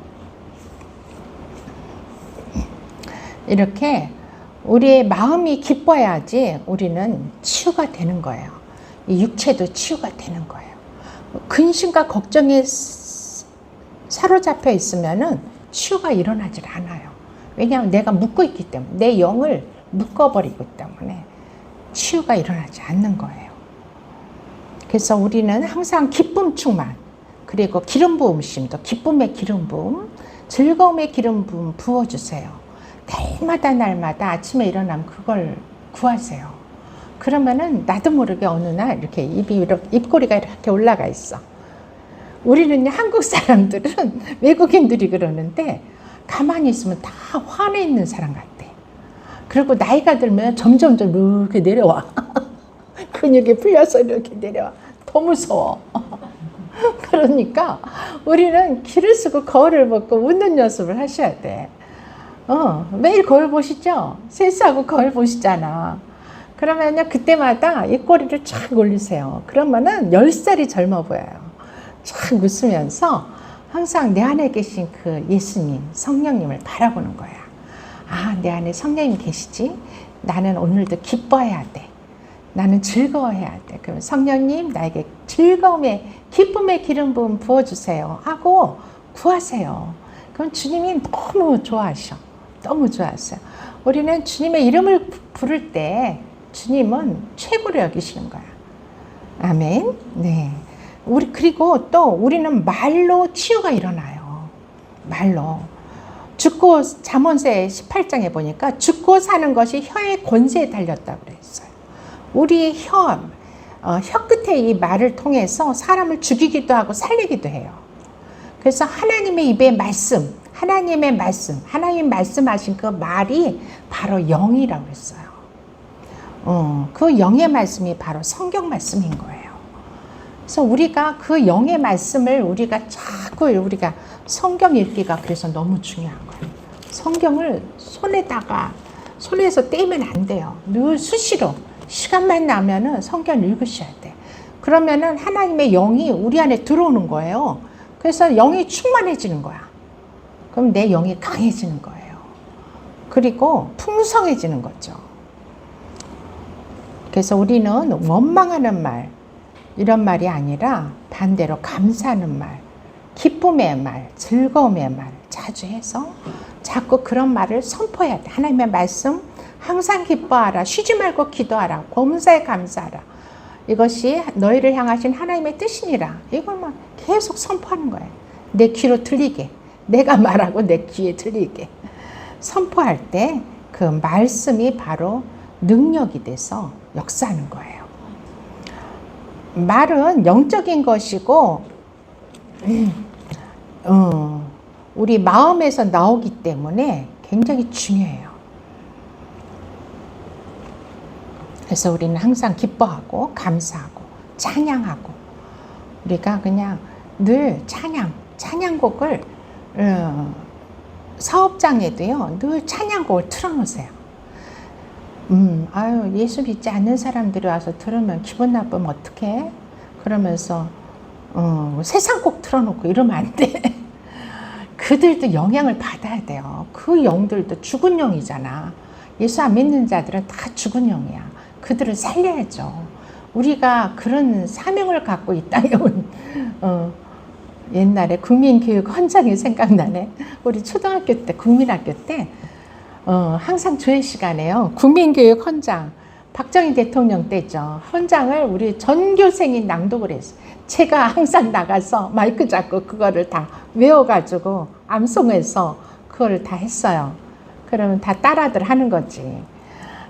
이렇게 우리의 마음이 기뻐야지 우리는 치유가 되는 거예요. 이 육체도 치유가 되는 거예요. 근심과 걱정에 사로잡혀 있으면은 치유가 일어나질 않아요. 왜냐하면 내가 묶어 있기 때문에, 내 영을 묶어버리기 때문에 치유가 일어나지 않는 거예요. 그래서 우리는 항상 기쁨 충만, 그리고 기름 부음심도 기쁨의 기름 부음, 즐거움의 기름 부음 부어주세요. 날마다 아침에 일어나면 그걸 구하세요. 그러면은 나도 모르게 어느 날 이렇게 입꼬리가 이렇게 올라가 있어. 우리는 한국 사람들은 외국인들이 그러는데 가만히 있으면 다 화내 있는 사람 같대. 그리고 나이가 들면 점점 이렇게 내려와. 근육이 풀려서 이렇게 내려와. 더 무서워. 그러니까 우리는 기를 쓰고 거울을 보고 웃는 연습을 하셔야 돼. 매일 거울 보시죠? 세수하고 거울 보시잖아. 그러면요, 그때마다 입꼬리를 쫙 올리세요. 그러면은 10살이 젊어 보여요. 쫙 웃으면서 항상 내 안에 계신 그 예수님, 성령님을 바라보는 거야. 아, 내 안에 성령님 계시지? 나는 오늘도 기뻐해야 돼. 나는 즐거워해야 돼. 그럼 성령님, 나에게 즐거움의, 기쁨의 기름 부음 부어주세요 하고 구하세요. 그럼 주님이 너무 좋아하셔. 너무 좋았어요. 우리는 주님의 이름을 부를 때 주님은 최고로 여기시는 거야. 아멘. 네. 그리고 또 우리는 말로 치유가 일어나요. 말로. 죽고, 잠언서 18장에 보니까 죽고 사는 것이 혀의 권세에 달렸다고 그랬어요. 우리 혀 끝에 이 말을 통해서 사람을 죽이기도 하고 살리기도 해요. 그래서 하나님의 입의 말씀, 하나님의 말씀, 하나님 말씀하신 그 말이 바로 영이라고 했어요. 그 영의 말씀이 바로 성경 말씀인 거예요. 그래서 우리가 그 영의 말씀을 우리가 성경 읽기가 그래서 너무 중요한 거예요. 성경을 손에서 떼면 안 돼요. 늘 수시로 시간만 나면은 성경 읽으셔야 돼. 그러면은 하나님의 영이 우리 안에 들어오는 거예요. 그래서 영이 충만해지는 거야. 그럼 내 영이 강해지는 거예요. 그리고 풍성해지는 거죠. 그래서 우리는 원망하는 말, 이런 말이 아니라 반대로 감사하는 말, 기쁨의 말, 즐거움의 말 자주 해서 자꾸 그런 말을 선포해야 돼. 하나님의 말씀, 항상 기뻐하라, 쉬지 말고 기도하라, 범사에 감사하라. 이것이 너희를 향하신 하나님의 뜻이니라. 이걸만 계속 선포하는 거예요. 내 귀로 들리게. 내가 말하고 내 귀에 들리게. 선포할 때 그 말씀이 바로 능력이 돼서 역사하는 거예요. 말은 영적인 것이고 우리 마음에서 나오기 때문에 굉장히 중요해요. 그래서 우리는 항상 기뻐하고 감사하고 찬양하고 우리가 그냥 늘 찬양곡을 사업장에도요 늘 찬양곡을 틀어놓으세요. 아유 예수 믿지 않는 사람들이 와서 들으면 기분 나쁘면 어떡해? 그러면서 세상 곡 틀어놓고 이러면 안 돼. 그들도 영향을 받아야 돼요. 그 영들도 죽은 영이잖아. 예수 안 믿는 자들은 다 죽은 영이야. 그들을 살려야죠. 우리가 그런 사명을 갖고 이 땅에 온 옛날에 국민교육 헌장이 생각나네. 우리 초등학교 때 국민학교 때 항상 조회 시간에요. 국민교육 헌장 박정희 대통령 때죠. 헌장을 우리 전교생이 낭독을 했어요. 제가 항상 나가서 마이크 잡고 그거를 다 외워가지고 암송해서 그거를 다 했어요. 그러면 다 따라들 하는 거지.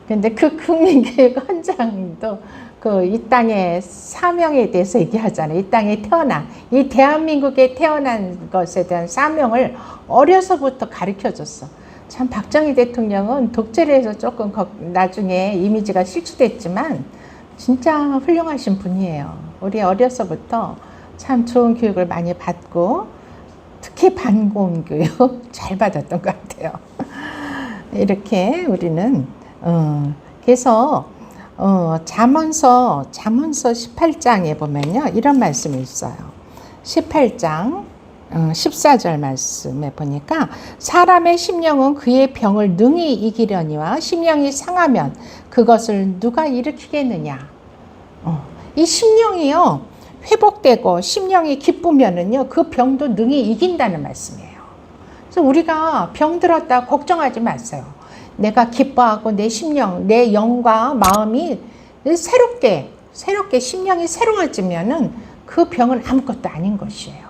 근데 그 국민교육 헌장도 그 이 땅의 사명에 대해서 얘기하잖아요. 이 땅에 태어난, 이 대한민국에 태어난 것에 대한 사명을 어려서부터 가르쳐 줬어. 참 박정희 대통령은 독재를 해서 조금 나중에 이미지가 실추됐지만 진짜 훌륭하신 분이에요. 우리 어려서부터 참 좋은 교육을 많이 받고 특히 반고음 교육 잘 받았던 것 같아요. 이렇게 우리는 그래서 잠언서 18장에 보면요 이런 말씀이 있어요. 18장 14절 말씀에 보니까 사람의 심령은 그의 병을 능히 이기려니와 심령이 상하면 그것을 누가 일으키겠느냐. 이 심령이요 회복되고 심령이 기쁘면은요 그 병도 능히 이긴다는 말씀이에요. 그래서 우리가 병 들었다 걱정하지 마세요. 내가 기뻐하고 내 심령, 내 영과 마음이 새롭게 심령이 새로워지면은 그 병은 아무것도 아닌 것이에요.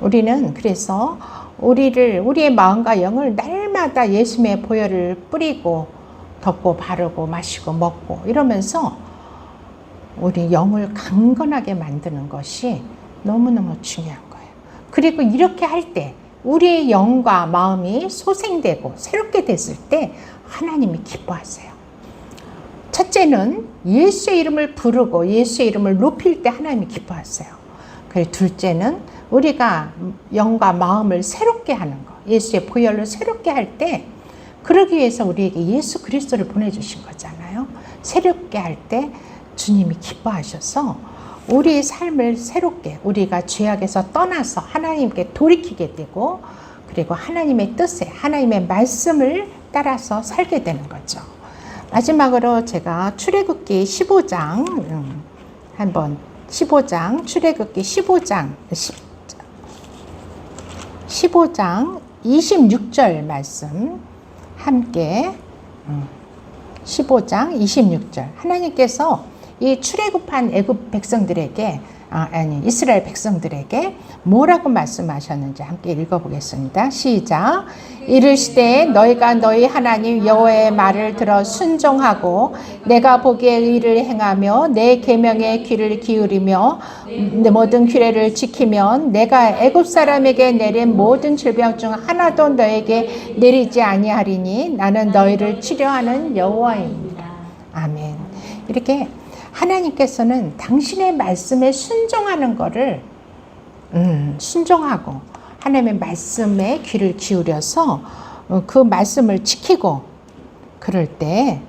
우리는 그래서 우리의 마음과 영을 날마다 예수님의 보혈을 뿌리고 덮고 바르고 마시고 먹고 이러면서 우리 영을 강건하게 만드는 것이 너무너무 중요한 거예요. 그리고 이렇게 할 때 우리의 영과 마음이 소생되고 새롭게 됐을 때 하나님이 기뻐하세요. 첫째는 예수의 이름을 부르고 예수의 이름을 높일 때 하나님이 기뻐하세요. 그리고 둘째는 우리가 영과 마음을 새롭게 하는 거, 예수의 보혈로 새롭게 할 때 그러기 위해서 우리에게 예수 그리스도를 보내주신 거잖아요. 새롭게 할 때 주님이 기뻐하셔서 우리의 삶을 새롭게 우리가 죄악에서 떠나서 하나님께 돌이키게 되고 그리고 하나님의 뜻에 하나님의 말씀을 따라서 살게 되는 거죠. 마지막으로 제가 출애굽기 15장 한번 15장 출애굽기 15장 26절 말씀 함께 15장 26절 하나님께서 이 출애굽한 애굽 백성들에게 이스라엘 백성들에게 뭐라고 말씀하셨는지 함께 읽어보겠습니다. 시작. 이르시되 너희가 너희 하나님 여호와의 말을 들어 순종하고 내가 보기에 의를 행하며 내 계명에 귀를 기울이며 내 모든 규례를 지키면 내가 애굽 사람에게 내린 모든 질병 중 하나도 너에게 내리지 아니하리니 나는 너희를 치료하는 여호와입니다. 아멘. 이렇게 하나님께서는 당신의 말씀에 순종하는 것을 순종하고 하나님의 말씀에 귀를 기울여서 그 말씀을 지키고 그럴 때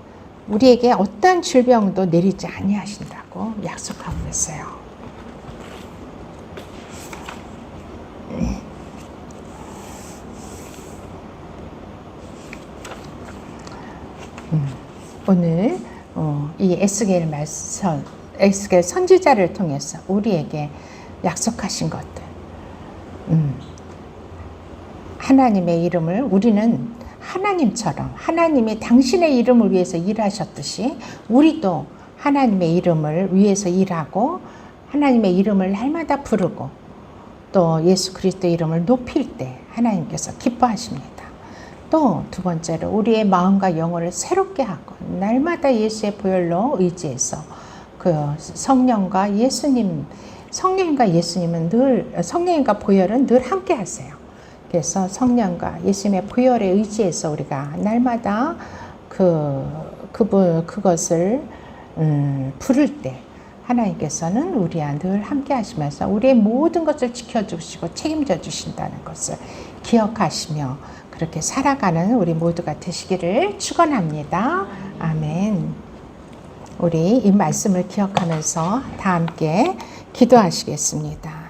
우리에게 어떠한 질병도 내리지 아니하신다고 약속하고 있어요. 오늘 이 에스겔 선지자를 통해서 우리에게 약속하신 것들, 하나님의 이름을 우리는 하나님처럼 하나님이 당신의 이름을 위해서 일하셨듯이 우리도 하나님의 이름을 위해서 일하고 하나님의 이름을 날마다 부르고 또 예수 그리스도의 이름을 높일 때 하나님께서 기뻐하십니다. 또 두 번째로 우리의 마음과 영혼을 새롭게 하고 날마다 예수의 보혈로 의지해서 그 성령과 보혈은 늘 함께 하세요. 그래서 성령과 예수님의 보혈에 의지해서 우리가 날마다 그것을 부를 때 하나님께서는 우리와 늘 함께 하시면서 우리의 모든 것을 지켜주시고 책임져 주신다는 것을 기억하시며 그렇게 살아가는 우리 모두가 되시기를 축원합니다. 아멘. 우리 이 말씀을 기억하면서 다 함께 기도하시겠습니다.